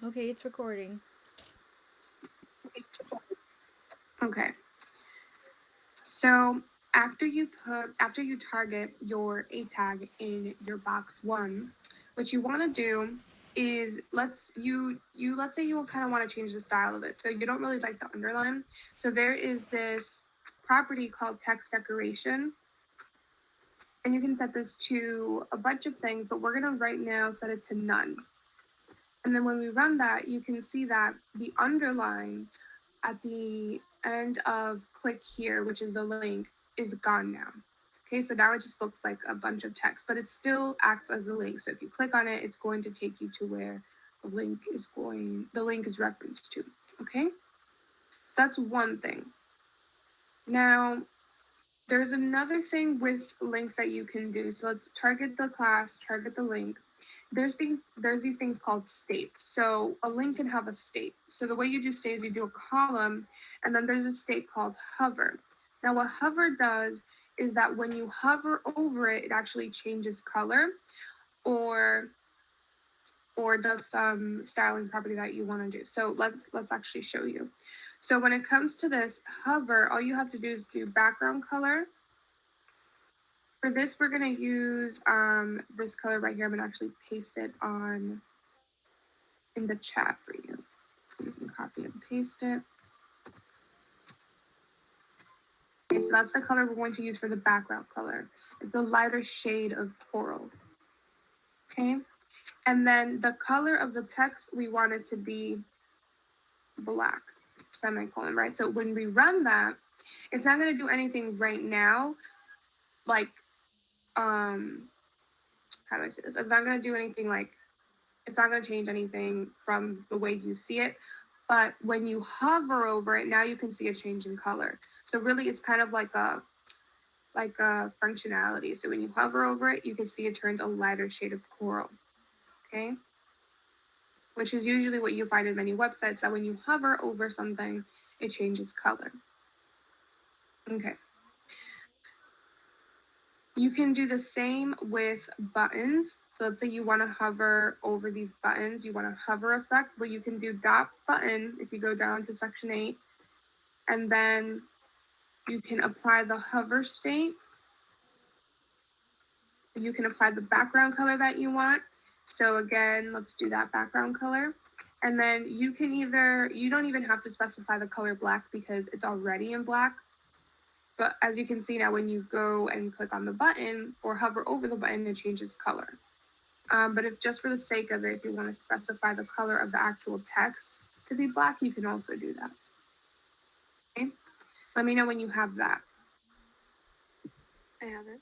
Okay, it's recording. Okay. So after you target your A tag in your box one, what you want to do is let's say you kind of want to change the style of it. So you don't really like the underline. So there is this property called text decoration, and you can set this to a bunch of things, but we're gonna right now set it to none. And then when we run that, you can see that the underline at the end of click here, which is the link, is gone now. Okay, so now it just looks like a bunch of text, but it still acts as a link. So if you click on it, it's going to take you to where the link is referenced to. Okay, that's one thing. Now, there's another thing with links that you can do. So let's target the class, target the link. There's these things called states. So a link can have a state. So the way you do state is you do a column, and then there's a state called hover. Now what hover does is that when you hover over it, it actually changes color or does some styling property that you want to do. So let's actually show you. So when it comes to this hover, all you have to do is do background color. For this, we're going to use this color right here. I'm going to actually paste it on in the chat for you. So you can copy and paste it. Okay, so that's the color we're going to use for the background color. It's a lighter shade of coral. Okay. And then the color of the text, we want it to be black, semicolon, right? So when we run that, it's not going to do anything right now, like, how do I say this? It's not going to do anything like, it's not going to change anything from the way you see it. But when you hover over it, now you can see a change in color. So really, it's kind of like a functionality. So when you hover over it, you can see it turns a lighter shade of coral. Okay, which is usually what you find in many websites, that when you hover over something, it changes color. Okay. You can do the same with buttons. So let's say you want to hover over these buttons, you want a hover effect, but you can do dot button if you go down to section 8, and then you can apply the hover state. You can apply the background color that you want. So again, let's do that background color. And then you don't even have to specify the color black because it's already in black. But as you can see now, when you go and click on the button or hover over the button, it changes color. But if just for the sake of it, if you want to specify the color of the actual text to be black, you can also do that. Okay? Let me know when you have that. I have it.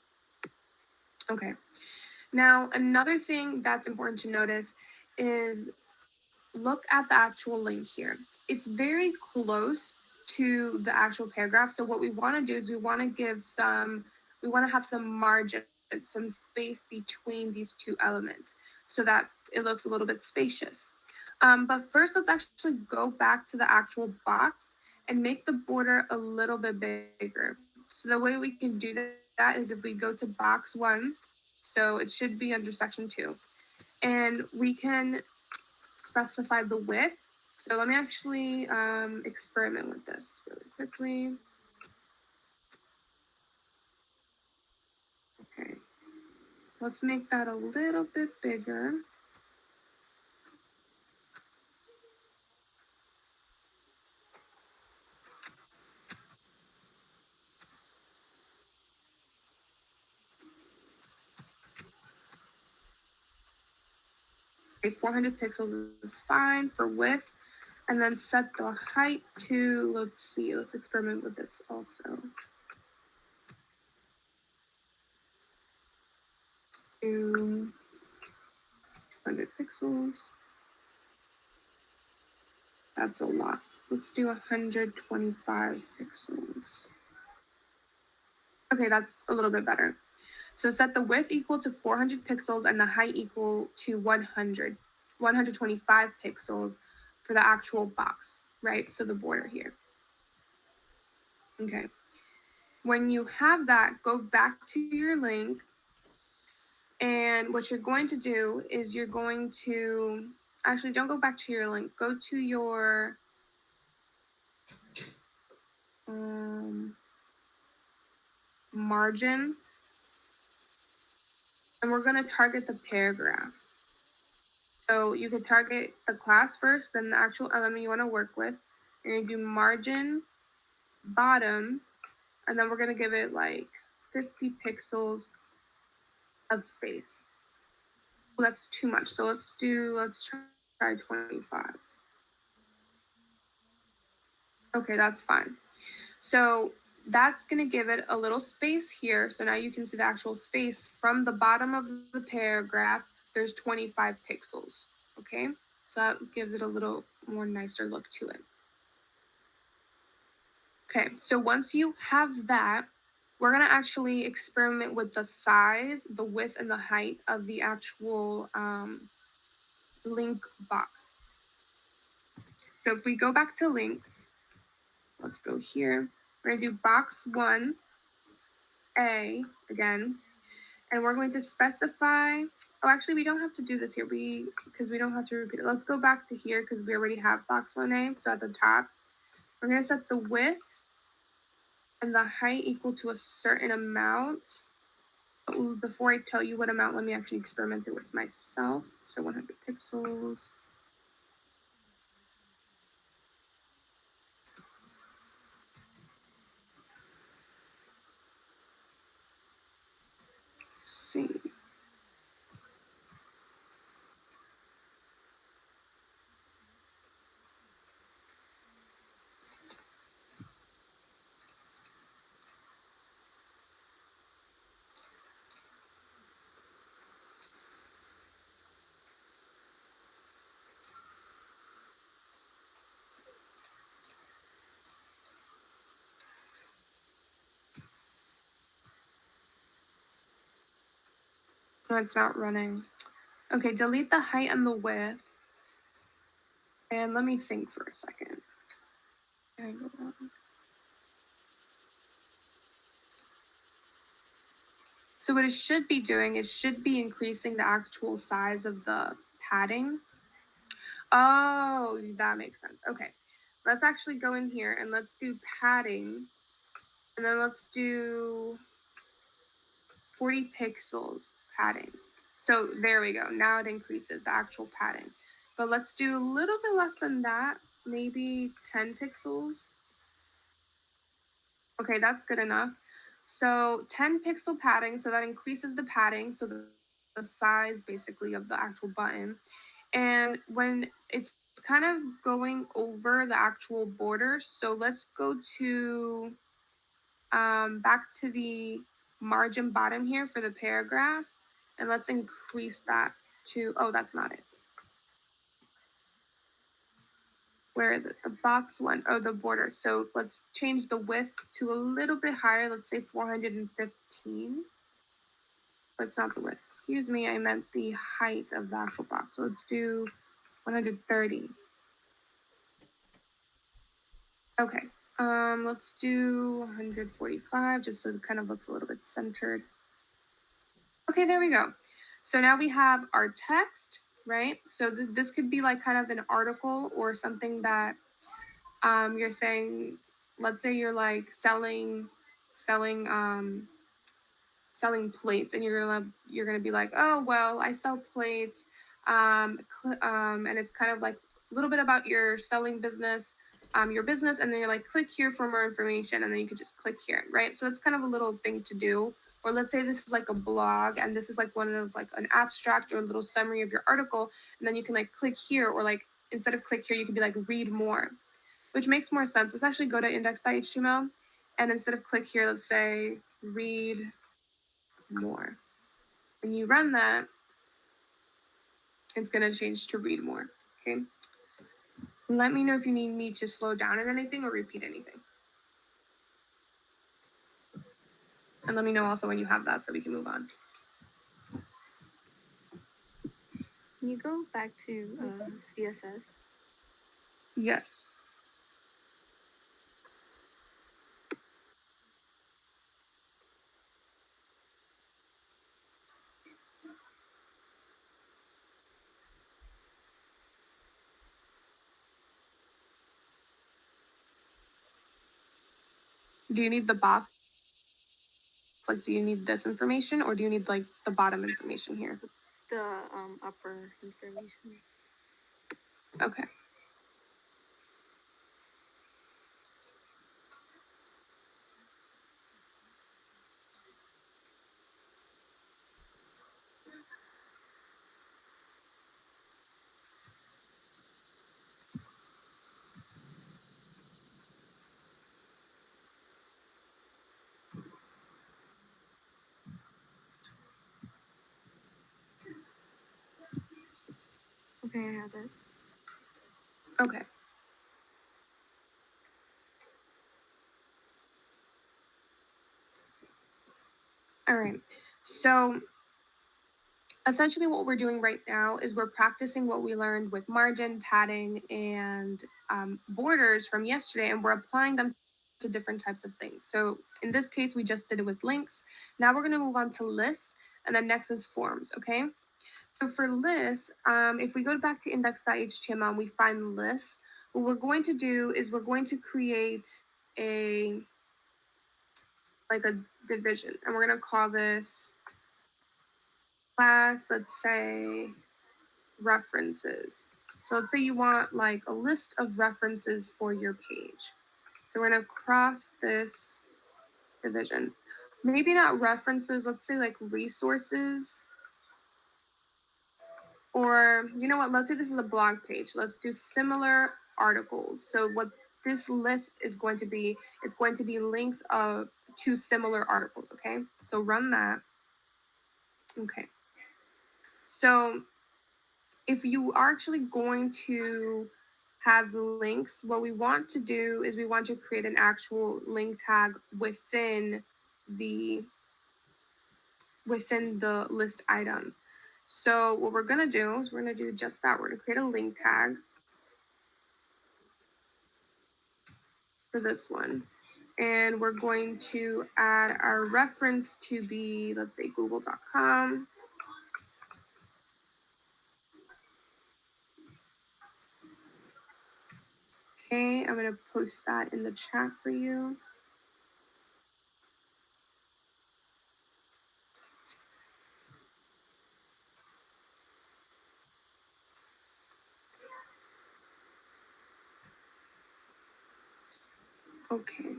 Okay. Now, another thing that's important to notice is look at the actual link here. It's very close to the actual paragraph. So what we want to do is we want to have some margin, some space between these two elements so that it looks a little bit spacious. But first, let's actually go back to the actual box and make the border a little bit bigger. So the way we can do that is if we go to box 1, so it should be under section 2, and we can specify the width. So let me actually experiment with this really quickly. Okay, let's make that a little bit bigger. Okay, 400 pixels is fine for width. And then set the height to, let's experiment with this also. 200 pixels. That's a lot. Let's do 125 pixels. Okay, that's a little bit better. So set the width equal to 400 pixels and the height equal to 125 pixels for the actual box, right? So the border here. Okay. When you have that, go back to your link. And what you're going to do is you're going to actually don't go back to your link. Go to your margin, and we're going to target the paragraph. So you could target the class first, then the actual element you want to work with. You're going to do margin, bottom, and then we're going to give it like 50 pixels of space. Well, that's too much. So let's try 25. Okay, that's fine. So that's going to give it a little space here. So now you can see the actual space from the bottom of the paragraph. There's 25 pixels. Okay, so that gives it a little more nicer look to it. Okay, so once you have that, we're going to actually experiment with the size, the width, and the height of the actual link box. So if we go back to links, let's go here. We're going to do box 1A again, and we're going to specify, oh, actually, we don't have to do this here because we don't have to repeat it. Let's go back to here because we already have box 1A. So at the top, we're going to set the width and the height equal to a certain amount. Before I tell you what amount, let me actually experiment it with myself. So 100 pixels. Let's see. No, it's not running. Okay, delete the height and the width. And let me think for a second. So what it should be doing, it should be increasing the actual size of the padding. Oh, that makes sense. Okay, let's actually go in here and let's do padding. And then let's do 40 pixels padding. So there we go. Now it increases the actual padding. But let's do a little bit less than that, maybe 10 pixels. Okay, that's good enough. So 10 pixel padding, so that increases the padding, so the size basically of the actual button. And when it's kind of going over the actual border, so let's go to back to the margin bottom here for the paragraph, and let's increase that to, oh, that's not it. Where is it? The box one. Oh, the border. So let's change the width to a little bit higher. Let's say 415. But it's not the width. Excuse me, I meant the height of the actual box. So let's do 130. Okay. Let's do 145 just so it kind of looks a little bit centered. Okay, there we go. So now we have our text, right? So this could be like kind of an article or something that you're saying. Let's say you're like selling plates, and you're gonna be like, oh well, I sell plates, and it's kind of like a little bit about your selling business, your business, and then you're like, click here for more information, and then you could just click here, right? So it's kind of a little thing to do. Or let's say this is like a blog, and this is like one of like an abstract or a little summary of your article, and then you can like click here, or like instead of click here, you could be like read more, which makes more sense. Let's actually go to index.html, and instead of click here, let's say read more. When you run that, it's going to change to read more. Okay. Let me know if you need me to slow down on anything or repeat anything. And let me know also when you have that so we can move on. Can you go back to CSS? Yes. Do you need the box? Like, do you need this information or do you need like the bottom information here? The upper information. Okay. Okay, I have it. Okay. All right. So essentially what we're doing right now is we're practicing what we learned with margin, padding, and borders from yesterday, and we're applying them to different types of things. So in this case, we just did it with links. Now we're going to move on to lists, and then next is forms, okay? So for lists, if we go back to index.html and we find lists, what we're going to do is we're going to create a division, and we're going to call this class, let's say references. So let's say you want like a list of references for your page. So we're going to cross this division. Maybe not references, let's say like resources. Or you know what, let's say this is a blog page. Let's do similar articles. So what this list is going to be, it's going to be links of two similar articles, okay? So run that. Okay. So if you are actually going to have links, what we want to do is we want to create an actual link tag within the list item. So what we're gonna do is we're gonna do just that. We're gonna create a link tag for this one. And we're going to add our reference to be, let's say, google.com. Okay, I'm gonna post that in the chat for you. Okay.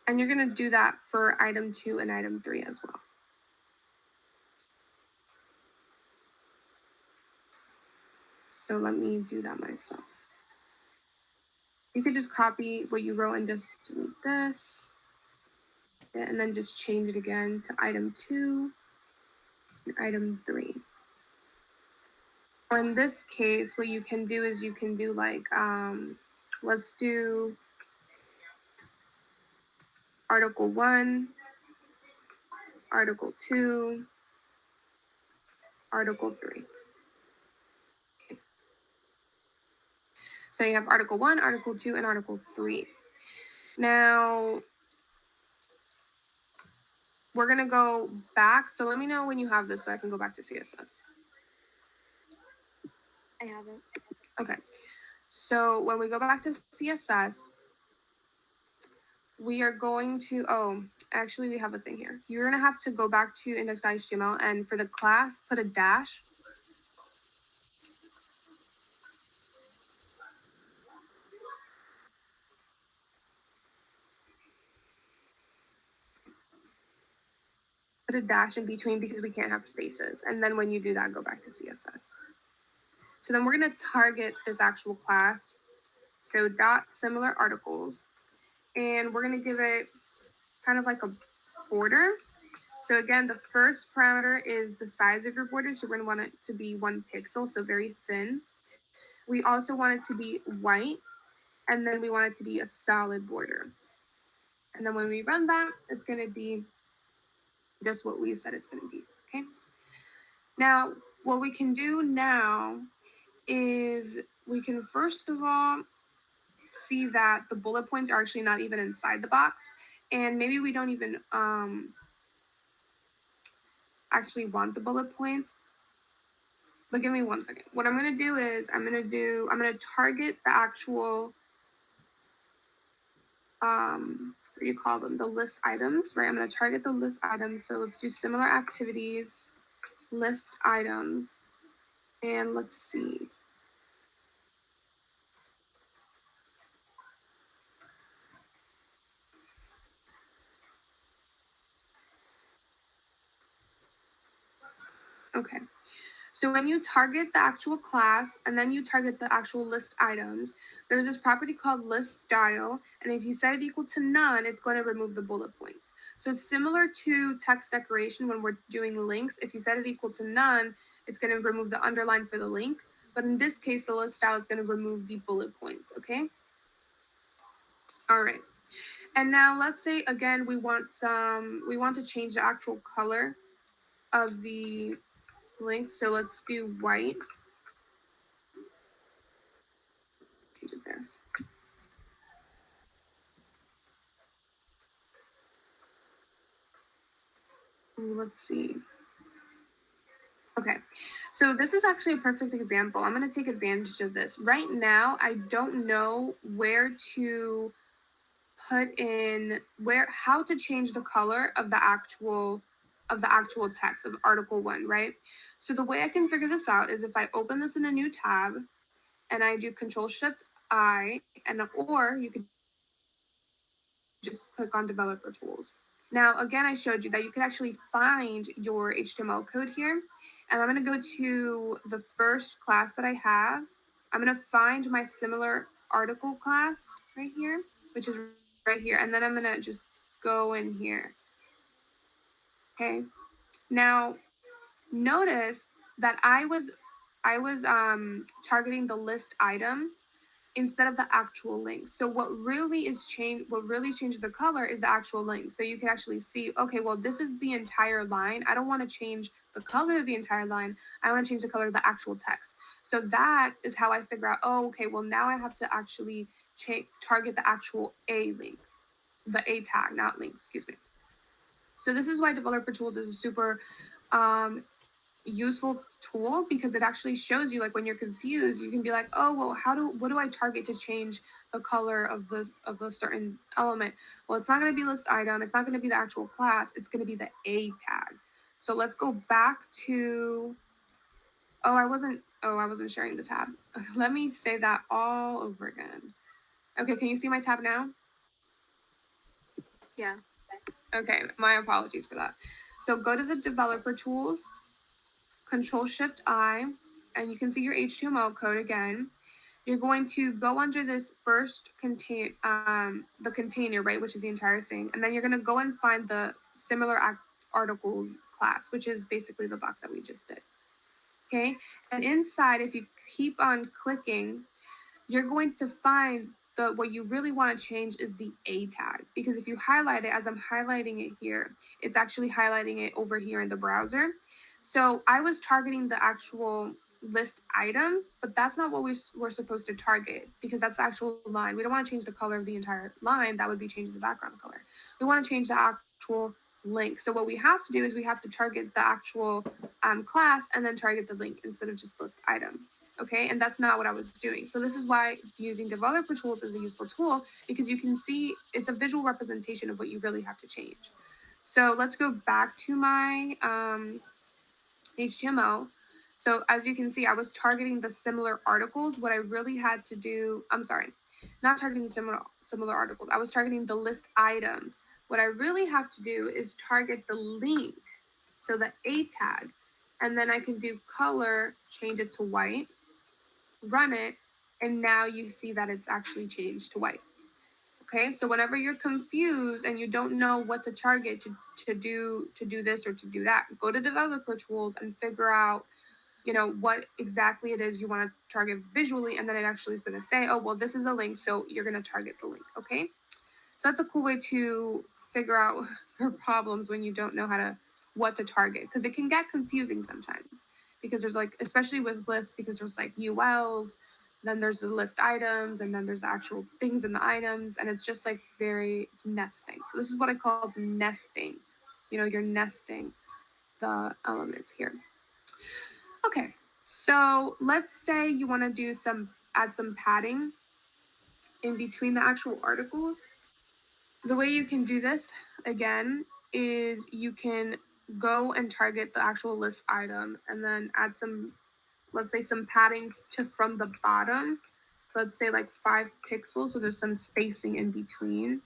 And you're gonna do that for item 2 and item 3 as well. So let me do that myself. You could just copy what you wrote and just delete this. And then just change it again to item 2 and item 3. Or in this case, what you can do is you can do like, let's do article 1, article 2, article 3. So you have article 1, article 2, and article 3. Now, we're gonna go back. So let me know when you have this so I can go back to CSS. I have it. Okay. So when we go back to CSS, we are going to, actually we have a thing here. You're gonna have to go back to index.html and for the class, put a dash. Put a dash in between because we can't have spaces. And then when you do that, go back to CSS. So then we're gonna target this actual class. So dot similar articles. And we're gonna give it kind of like a border. So again, the first parameter is the size of your border. So we're gonna want it to be 1 pixel, so very thin. We also want it to be white, and then we want it to be a solid border. And then when we run that, it's gonna be just what we said it's gonna be, okay? Now, what we can do now is we can first of all see that the bullet points are actually not even inside the box, and maybe we don't even actually want the bullet points. But give me 1 second. What I'm gonna do is I'm gonna target the actual what do you call them? The list items, right? I'm going to target the list items. So let's do similar activities, list items, and let's see. Okay. So when you target the actual class and then you target the actual list items, there's this property called list style. And if you set it equal to none, it's going to remove the bullet points. So similar to text decoration when we're doing links, if you set it equal to none, it's going to remove the underline for the link. But in this case, the list style is going to remove the bullet points, okay? All right. And now let's say again we want to change the actual color of the link. So let's do white. Change it there. Let's see. Okay, so this is actually a perfect example. I'm going to take advantage of this. Right now, I don't know where to put in how to change the color of the actual text of article 1, right? So the way I can figure this out is if I open this in a new tab and I do Control Shift I, and or you could just click on Developer Tools. Now, again, I showed you that you could actually find your HTML code here. And I'm going to go to the first class that I have. I'm going to find my similar article class right here, which is right here. And then I'm going to just go in here. Okay. Now, notice that I was targeting the list item instead of the actual link. So what really changed the color is the actual link. So you can actually see, okay, well, this is the entire line. I don't want to change the color of the entire line. I want to change the color of the actual text. So that is how I figure out, oh, okay, well, now I have to actually target the actual A link, the A tag, not link, excuse me. So this is why Developer Tools is a super um, useful tool, because it actually shows you, like, when you're confused, you can be like, oh, well, what do I target to change the color of a certain element? Well, it's not going to be list item, it's not going to be the actual class, it's going to be the A tag. So let's go back to I wasn't sharing the tab. Let me say that all over again. Okay, can you see my tab now? Yeah. Okay, my apologies for that. So go to the Developer Tools, Control Shift I, and you can see your HTML code again. You're going to go under this first the container, right, which is the entire thing, and then you're going to go and find the similar articles class, which is basically the box that we just did. Okay, and inside, if you keep on clicking, you're going to find what you really want to change is the A tag, because if you highlight it as I'm highlighting it here, it's actually highlighting it over here in the browser. So I was targeting the actual list item, but that's not what we're supposed to target, because that's the actual line. We don't want to change the color of the entire line. That would be changing the background color. We want to change the actual link. So what we have to do is we have to target the actual class and then target the link instead of just list item. Okay, and that's not what I was doing. So this is why using Developer Tools is a useful tool, because you can see it's a visual representation of what you really have to change. So let's go back to my HTML. So as you can see, I was targeting the similar articles. What I really had to do, I'm sorry, not targeting similar articles. I was targeting the list item. What I really have to do is target the link, so the A tag, and then I can do color, change it to white, run it, and now you see that it's actually changed to white. Okay, so whenever you're confused and you don't know what to target to do this or to do that, go to Developer Tools and figure out, what exactly it is you want to target visually, and then it actually is going to say, oh, well, this is a link, so you're going to target the link. Okay, so that's a cool way to figure out your problems when you don't know what to target, because it can get confusing sometimes, because there's, like, especially with lists, because there's like ULs, then there's the list items, and then there's the actual things in the items, and it's just like it's nesting. So this is what I call nesting. You're nesting the elements here. Okay, so let's say you want to add some padding in between the actual articles. The way you can do this, again, is you can go and target the actual list item and then add some, let's say, some padding to from the bottom. So let's say like 5 pixels, so there's some spacing in between.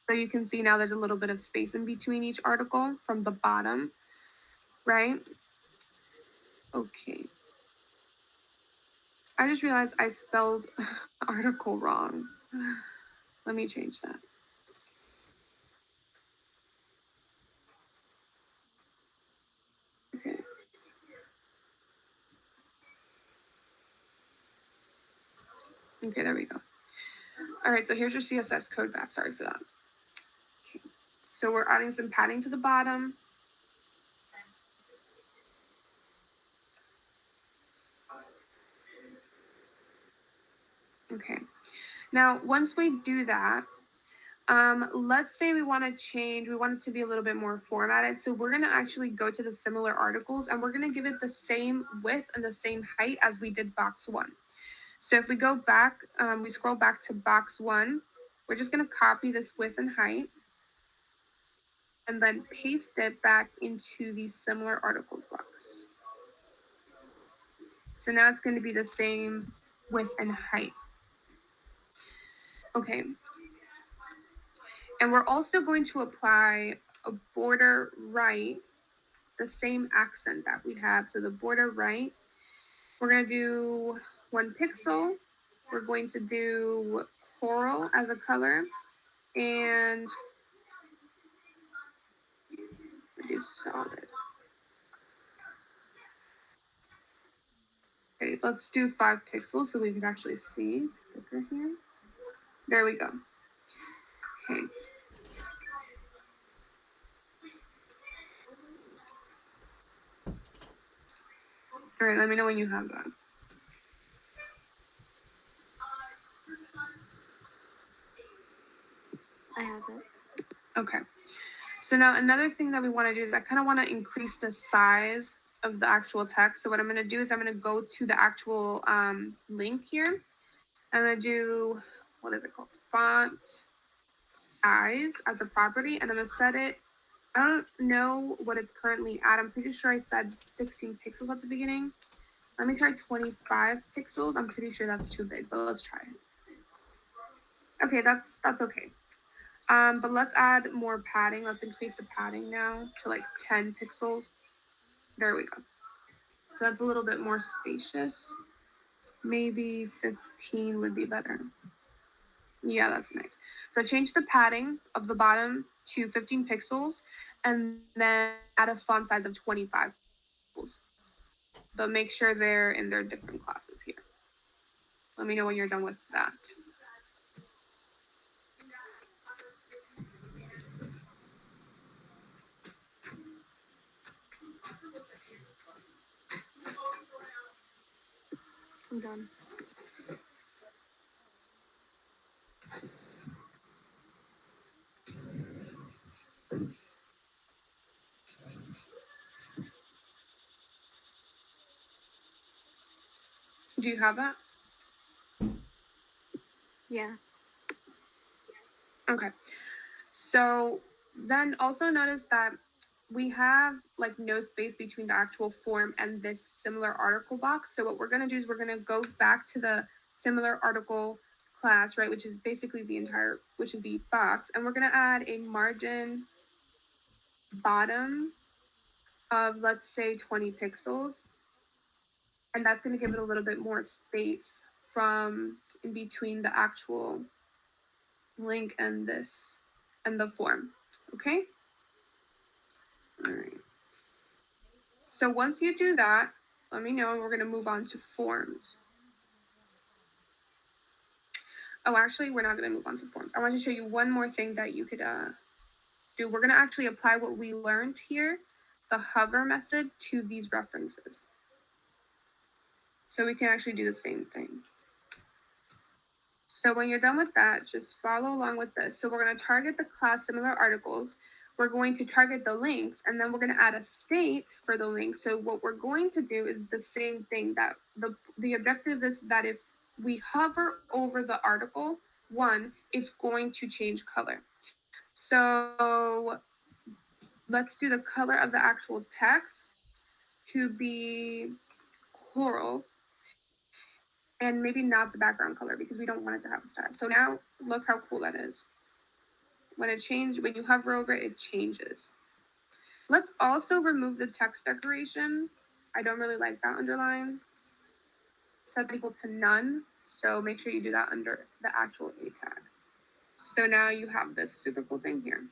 So you can see now there's a little bit of space in between each article from the bottom, right? Okay. I just realized I spelled article wrong. Let me change that. Okay. Okay, there we go. All right, so here's your CSS code back. Sorry for that. Okay. So we're adding some padding to the bottom. Okay. Now, once we do that, let's say we want to change, we want it to be a little bit more formatted. So we're going to actually go to the similar articles and we're going to give it the same width and the same height as we did box 1. So if we go back, we scroll back to box 1, we're just going to copy this width and height and then paste it back into the similar articles box. So now it's going to be the same width and height. Okay. And we're also going to apply a border right, the same accent that we have. So the border right, we're going to do 1 pixel. We're going to do coral as a color and do solid. Okay, let's do 5 pixels so we can actually see. It's thicker here. There we go. Okay. All right, let me know when you have that. I have it. Okay. So now another thing that we want to do is I kind of want to increase the size of the actual text. So what I'm going to do is I'm going to go to the actual link here. I'm going to do, what is it called? Font size as a property. And I'm going to set it, I don't know what it's currently at. I'm pretty sure I said 16 pixels at the beginning. Let me try 25 pixels. I'm pretty sure that's too big, but let's try it. Okay, that's okay. But let's add more padding. Let's increase the padding now to like 10 pixels. There we go. So that's a little bit more spacious. Maybe 15 would be better. Yeah, that's nice. So change the padding of the bottom to 15 pixels and then add a font size of 25 pixels. But make sure they're in their different classes here. Let me know when you're done with that. I'm done. Do you have that? Yeah. Okay. So then also notice that we have like no space between the actual form and this similar article box. So what we're going to do is we're going to go back to the similar article class, right, which is basically the entire, which is the box. And we're going to add a margin bottom of, let's say, 20 pixels. And that's going to give it a little bit more space from in between the actual link and this and the form. Okay. All right. So once you do that, let me know and we're going to move on to forms. Oh, actually, we're not going to move on to forms. I want to show you one more thing that you could do. We're going to actually apply what we learned here, the hover method, to these references. So we can actually do the same thing. So when you're done with that, just follow along with this. So we're going to target the class similar articles. We're going to target the links, and then we're going to add a state for the link. So what we're going to do is the same thing, that the objective is that if we hover over the article, one, it's going to change color. So let's do the color of the actual text to be coral and maybe not the background color because we don't want it to have a style. So now look how cool that is. When you hover over it, it changes. Let's also remove the text decoration. I don't really like that underline. Set that equal to none. So make sure you do that under the actual A tag. So now you have this super cool thing here.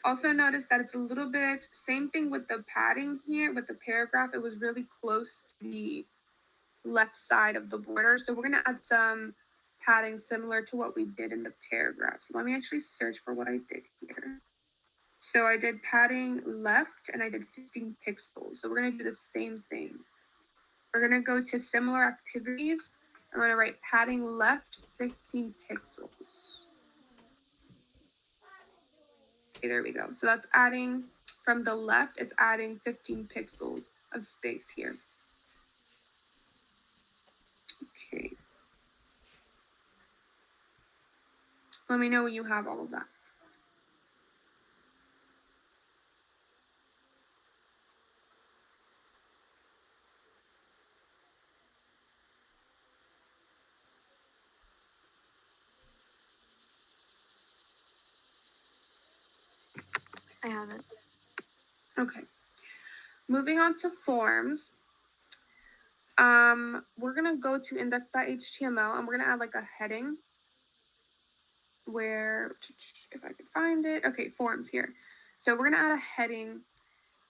Also notice that it's a little bit, same thing with the padding here, with the paragraph, it was really close to the left side of the border. So we're gonna add some padding similar to what we did in the paragraph. So let me actually search for what I did here. So I did padding left and I did 15 pixels. So we're gonna do the same thing. We're gonna go to similar activities. I'm gonna write padding left 15 pixels. Okay, there we go. So that's adding from the left, it's adding 15 pixels of space here. Okay. Let me know when you have all of that. I have it. Okay. Moving on to forms. We're gonna go to index.html and we're gonna add like a heading where, if I could find it, okay, forms here. So we're gonna add a heading.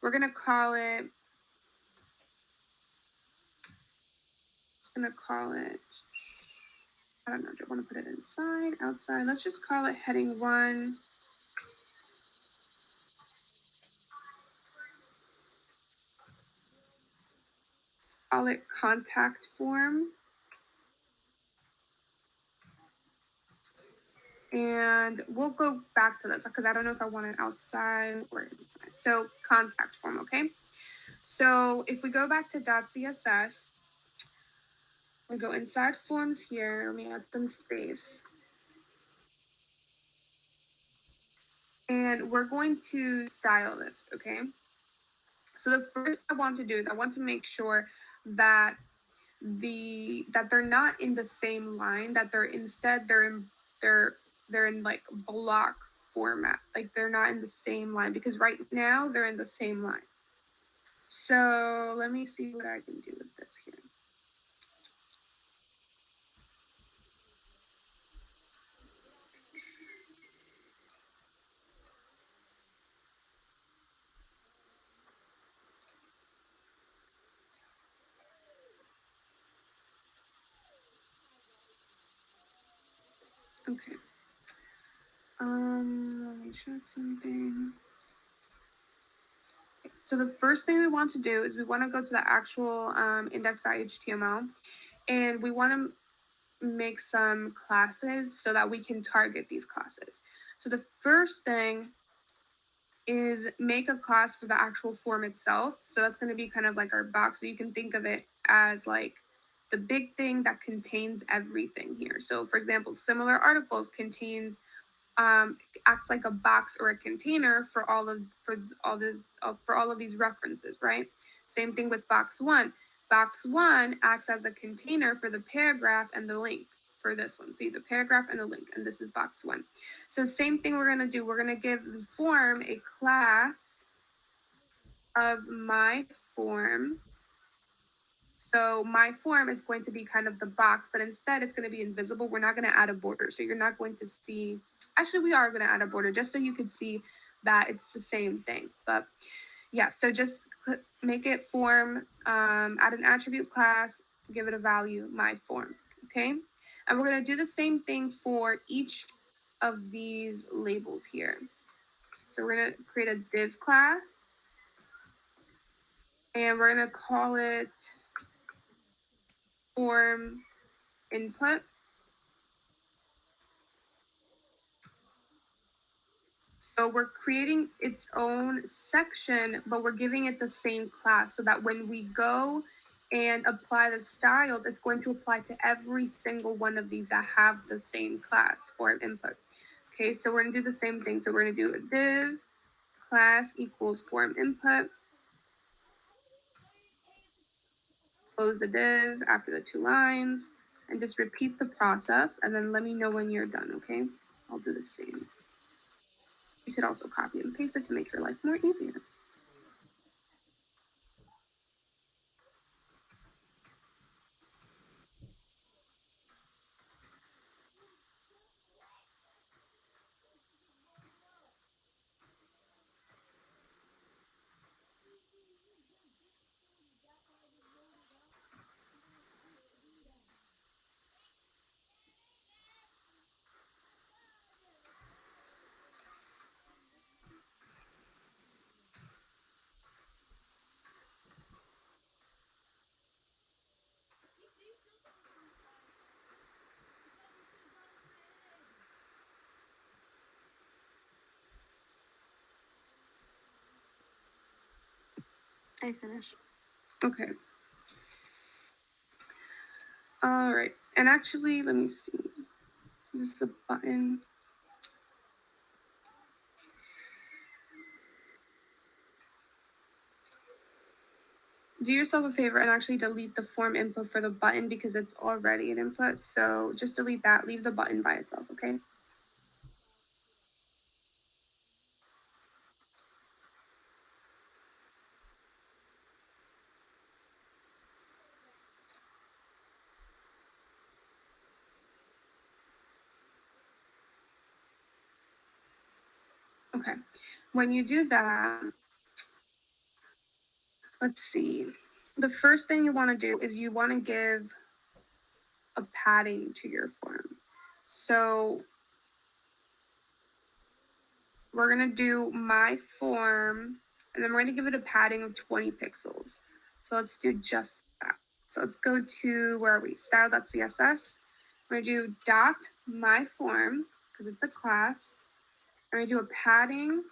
We're gonna call it, I don't know, do I wanna put it inside, outside? Let's just call it heading one. Call it contact form. And we'll go back to this because I don't know if I want it outside or inside. So contact form, okay? So if we go back to .css, we go inside forms here. Let me add some space. And we're going to style this, okay? So the first I want to do is I want to make sure that they're not in the same line, that they're in like block format. Like they're not in the same line because right now they're in the same line. So let me see what I can do with this here. Okay. Let me check something. So the first thing we want to do is we want to go to the actual index.html and we want to make some classes so that we can target these classes. So the first thing is make a class for the actual form itself. So that's going to be kind of like our box. So you can think of it as like the big thing that contains everything here. So for example, similar articles contains acts like a box or a container for all of these references, right? Same thing with box one. Box one acts as a container for the paragraph and the link for this one. See the paragraph and the link, and this is box one. So same thing we're gonna do. We're gonna give the form a class of my form. So my form is going to be kind of the box, but instead it's going to be invisible. We're not going to add a border. So you're not going to see, actually we are going to add a border just so you can see that it's the same thing. But yeah, so just make it form, add an attribute class, give it a value, my form, okay? And we're going to do the same thing for each of these labels here. So we're going to create a div class and we're going to call it form input. So we're creating its own section, but we're giving it the same class so that when we go and apply the styles, it's going to apply to every single one of these that have the same class form input. Okay, so we're going to do the same thing. So we're going to do a div class equals form input, close the div after the 2 lines, and just repeat the process, and then let me know when you're done, okay? I'll do the same. You could also copy and paste it to make your life more easier. I finished. Okay. All right. And actually, let me see. This is a button. Do yourself a favor and actually delete the form input for the button because it's already an input. So just delete that. Leave the button by itself, okay? Okay. When you do that, let's see. The first thing you want to do is you want to give a padding to your form. So we're going to do my form, and then we're going to give it a padding of 20 pixels. So let's do just that. So let's go to, where are we? Style.css. We're going to do dot my form, because it's a class. We're going to do a padding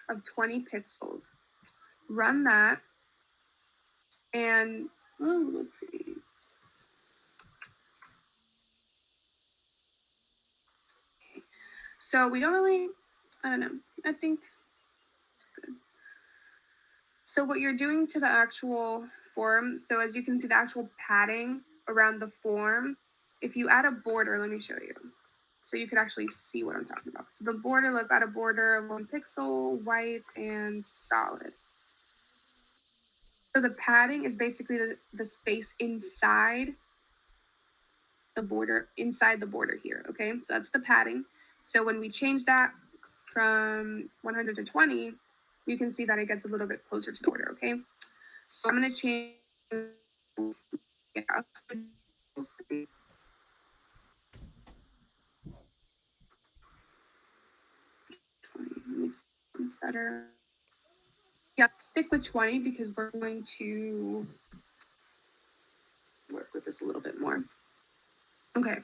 of 20 pixels. Run that, and let's see. So we don't really, I don't know. I think good. So what you're doing to the actual form, so as you can see the actual padding around the form, if you add a border, let me show you. So you could actually see what I'm talking about. So the border, let's add a border of 1 pixel, white, and solid. So the padding is basically the space inside the border here, okay? So that's the padding. So when we change that from 100 to 20, you can see that it gets a little bit closer to the border, okay? So I'm gonna change, yeah, 20, makes sense better. Yeah, stick with 20 because we're going to work with this a little bit more. Okay,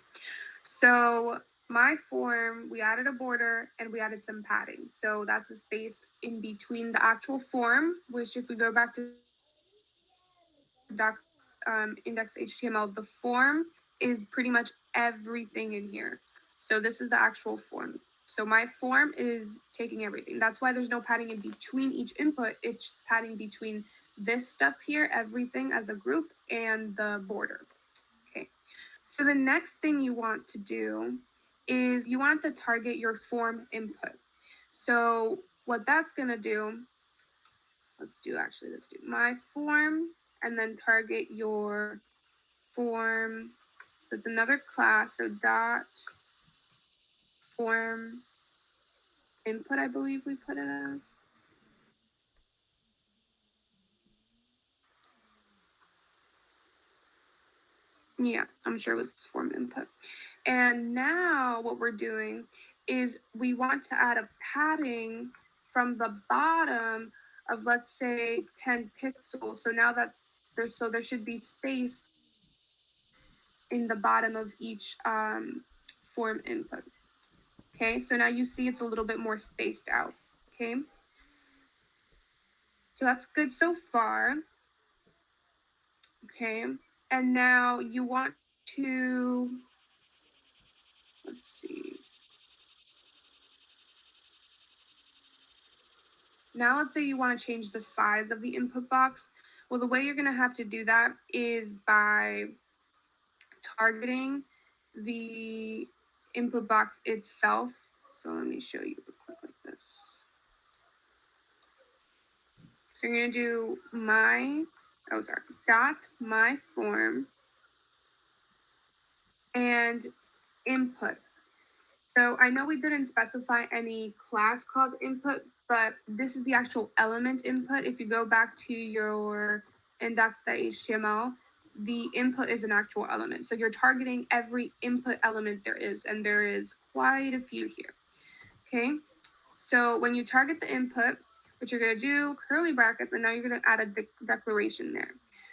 so my form, we added a border and we added some padding. So that's a space in between the actual form, which if we go back to docs, index HTML, the form is pretty much everything in here. So this is the actual form. So my form is taking everything. That's why there's no padding in between each input. It's just padding between this stuff here, everything as a group, and the border. Okay. So the next thing you want to do is you want to target your form input. So what that's going to do, let's do my form and then target your form. So it's another class. So dot form input, I believe we put it as. Yeah, I'm sure it was form input. And now what we're doing is we want to add a padding from the bottom of, let's say, 10 pixels. So now that there should be space in the bottom of each form input. Okay, so now you see it's a little bit more spaced out. Okay, so that's good so far. Okay, and now you want to, let's see. Now let's say you want to change the size of the input box. Well, the way you're going to have to do that is by targeting the input box itself. So let me show you real quick like this. So you're going to do dot my form and input. So I know we didn't specify any class called input, but this is the actual element input. If you go back to your index.html, the input is an actual element. So you're targeting every input element there is, and there is quite a few here. Okay, so when you target the input, what you're going to do, curly brackets, and now you're going to add a declaration there.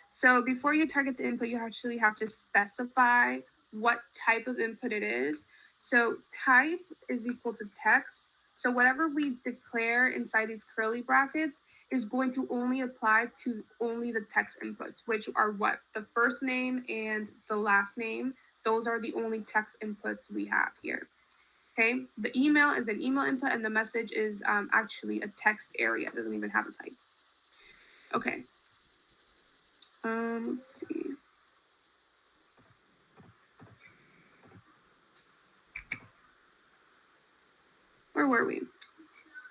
So before you target the input, you actually have to specify what type of input it is. So type is equal to text. So whatever we declare inside these curly brackets is going to only apply to only the text inputs, which are what? The first name and the last name. Those are the only text inputs we have here. Okay, the email is an email input, and the message is actually a text area. It doesn't even have a type. Okay. Let's see. Where were we?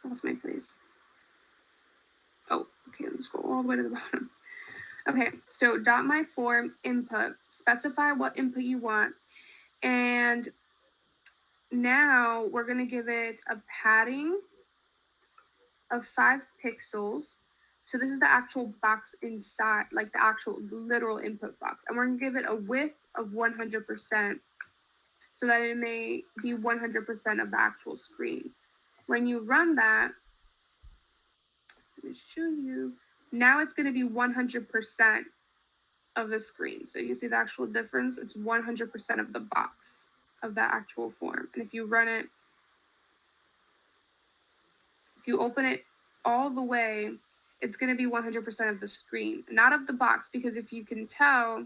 Lost my place. Oh, okay. Let's go all the way to the bottom. Okay, so dot my form input. Specify what input you want, and now we're gonna give it a padding of 5 pixels. So this is the actual box inside, like the actual literal input box. And we're gonna give it a width of 100% so that it may be 100% of the actual screen. When you run that, let me show you. Now it's gonna be 100% of the screen. So you see the actual difference? It's 100% of the box of that actual form. And if you run it, if you open it all the way, it's going to be 100% of the screen, not of the box, because if you can tell,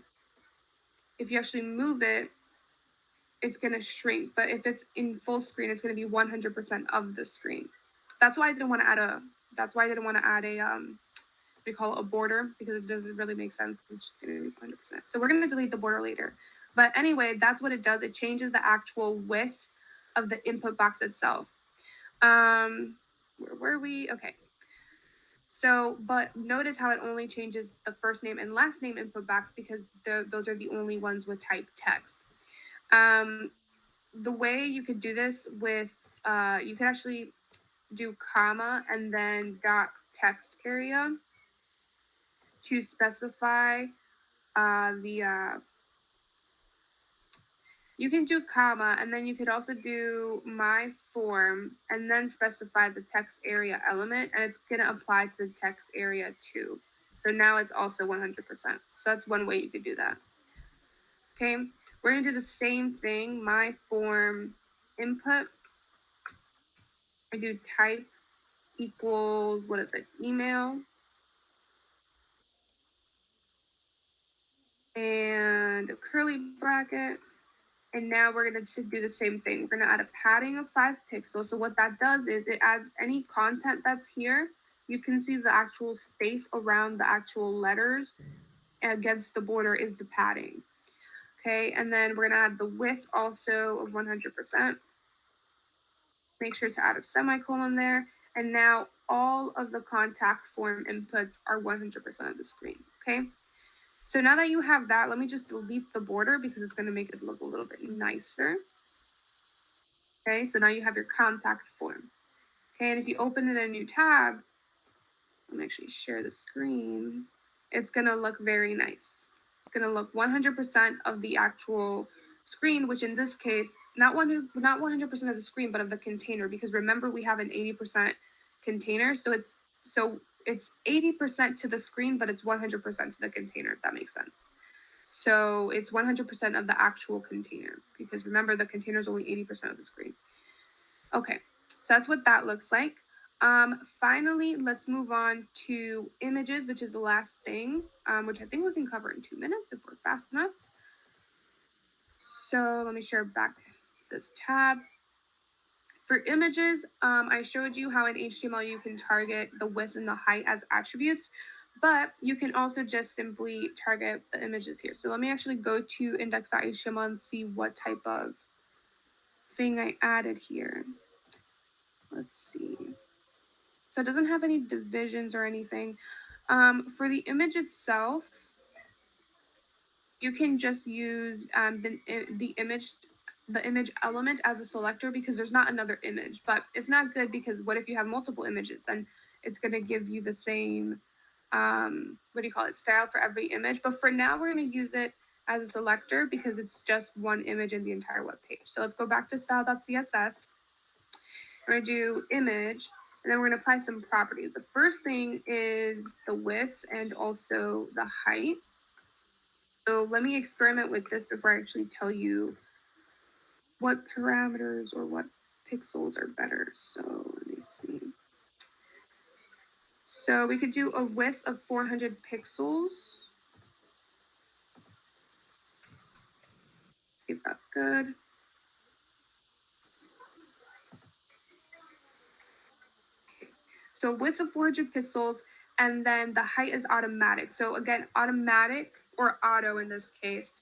if you actually move it, it's going to shrink. But if it's in full screen, it's going to be 100% of the screen. That's why I didn't want to add a, we call it a border, because it doesn't really make sense. It's just going to be 100%. So we're going to delete the border later. But anyway, that's what it does. It changes the actual width of the input box itself. Where were we? Okay. So, but notice how it only changes the first name and last name input box because those are the only ones with type text. The way you could do this with, you could actually do comma and then dot text area to specify you can do comma and then you could also do my form and then specify the text area element, and it's going to apply to the text area too. So now it's also 100%. So that's one way you could do that. Okay, we're going to do the same thing. My form input, I do type equals, what is it, email. And a curly bracket. And now we're going to do the same thing. We're going to add a padding of 5 pixels. So what that does is it adds any content that's here. You can see the actual space around the actual letters against the border is the padding. Okay, and then we're going to add the width also of 100%. Make sure to add a semicolon there. And now all of the contact form inputs are 100% of the screen. Okay, so now that you have that, let me just delete the border because it's going to make it look a little bit nicer. Okay, so now you have your contact form. Okay, and if you open it in a new tab, let me actually share the screen. It's going to look very nice. It's going to look 100% of the actual screen, which in this case, not 100% of the screen, but of the container, because remember we have an 80% container, so it's 80% to the screen, but it's 100% to the container, if that makes sense. So it's 100% of the actual container, because remember the container is only 80% of the screen. Okay, so that's what that looks like. Finally, let's move on to images, which is the last thing, which I think we can cover in 2 minutes if we're fast enough. So let me share back this tab. For images, I showed you how in HTML you can target the width and the height as attributes, but you can also just simply target the images here. So let me actually go to index.html and see what type of thing I added here. Let's see. So it doesn't have any divisions or anything. For the image itself, you can just use the image element as a selector because there's not another image. But it's not good because what if you have multiple images? Then it's going to give you the same style for every image. But for now, we're going to use it as a selector because it's just one image in the entire web page. So let's go back to style.css. We're going to do image, and then we're going to apply some properties. The first thing is the width and also the height. So let me experiment with this before I actually tell you what parameters or what pixels are better. So let me see. So we could do a width of 400 pixels. See if that's good. So width of 400 pixels, and then the height is automatic. So again, automatic or auto in this case,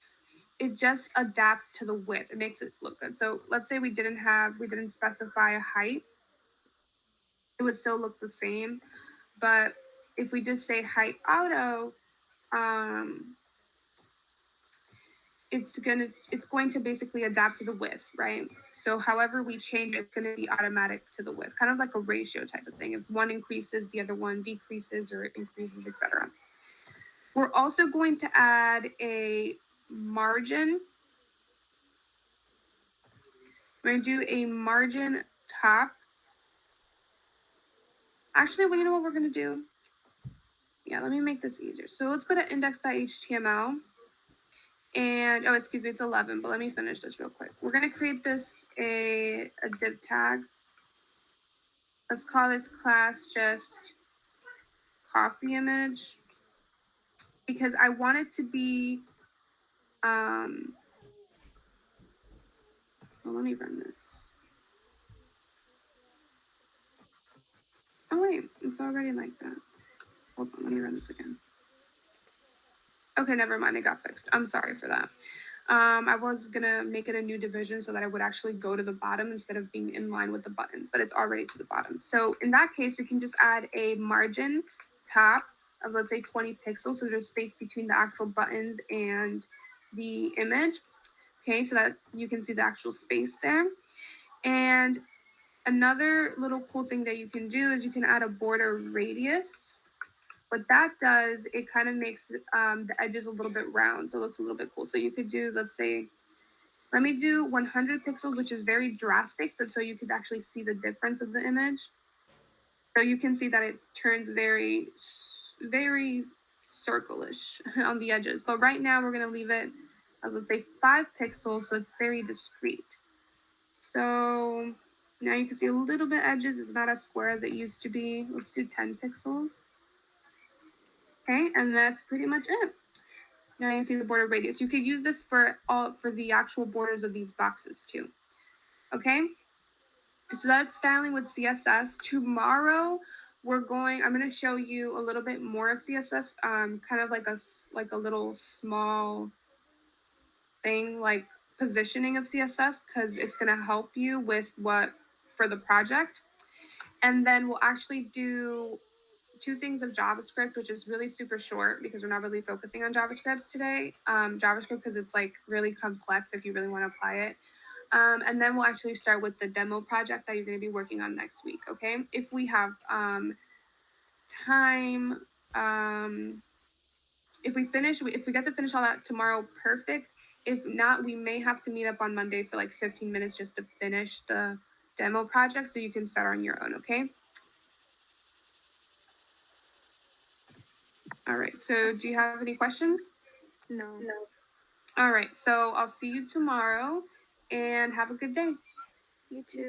it just adapts to the width. It makes it look good. So let's say we didn't specify a height. It would still look the same. But if we just say height auto, it's going to basically adapt to the width, right? So however we change it, it's going to be automatic to the width, kind of like a ratio type of thing. If one increases, the other one decreases or increases, etc. We're also going to add a margin. We're going to do a margin top. Actually, well, you know what we're going to do? Yeah, let me make this easier. So let's go to index.html. And, oh, excuse me, it's 11, but let me finish this real quick. We're going to create this a div tag. Let's call this class just coffee image because I want it to be, well, let me run this. Oh, wait, it's already like that. Hold on, let me run this again. Okay, never mind, it got fixed. I'm sorry for that. I was gonna make it a new division so that it would actually go to the bottom instead of being in line with the buttons, but it's already to the bottom. So in that case, we can just add a margin top of, let's say, 20 pixels, so there's space between the actual buttons and the image. Okay, so that you can see the actual space there. And another little cool thing that you can do is you can add a border radius. What that does, it kind of makes the edges a little bit round, so it looks a little bit cool. So you could do, let's say, let me do 100 pixels, which is very drastic, but so you could actually see the difference of the image. So you can see that it turns very, very circle-ish on the edges. But right now we're gonna leave it as, let's say, 5 pixels, so it's very discreet. So now you can see a little bit edges. It's not as square as it used to be. Let's do 10 pixels. Okay, and that's pretty much it. Now you see the border radius. You could use this for the actual borders of these boxes too. Okay, so that's styling with CSS. Tomorrow I'm going to show you a little bit more of CSS, kind of like a little small thing like positioning of CSS, because it's going to help you with for the project. And then we'll actually do 2 things of JavaScript, which is really super short because we're not really focusing on JavaScript today. JavaScript because it's like really complex if you really want to apply it. And then we'll actually start with the demo project that you're going to be working on next week. Okay, if we have time, if we get to finish all that tomorrow, perfect. If not, we may have to meet up on Monday for like 15 minutes just to finish the demo project so you can start on your own. Okay. All right, so do you have any questions? No. All right, so I'll see you tomorrow and have a good day. You too.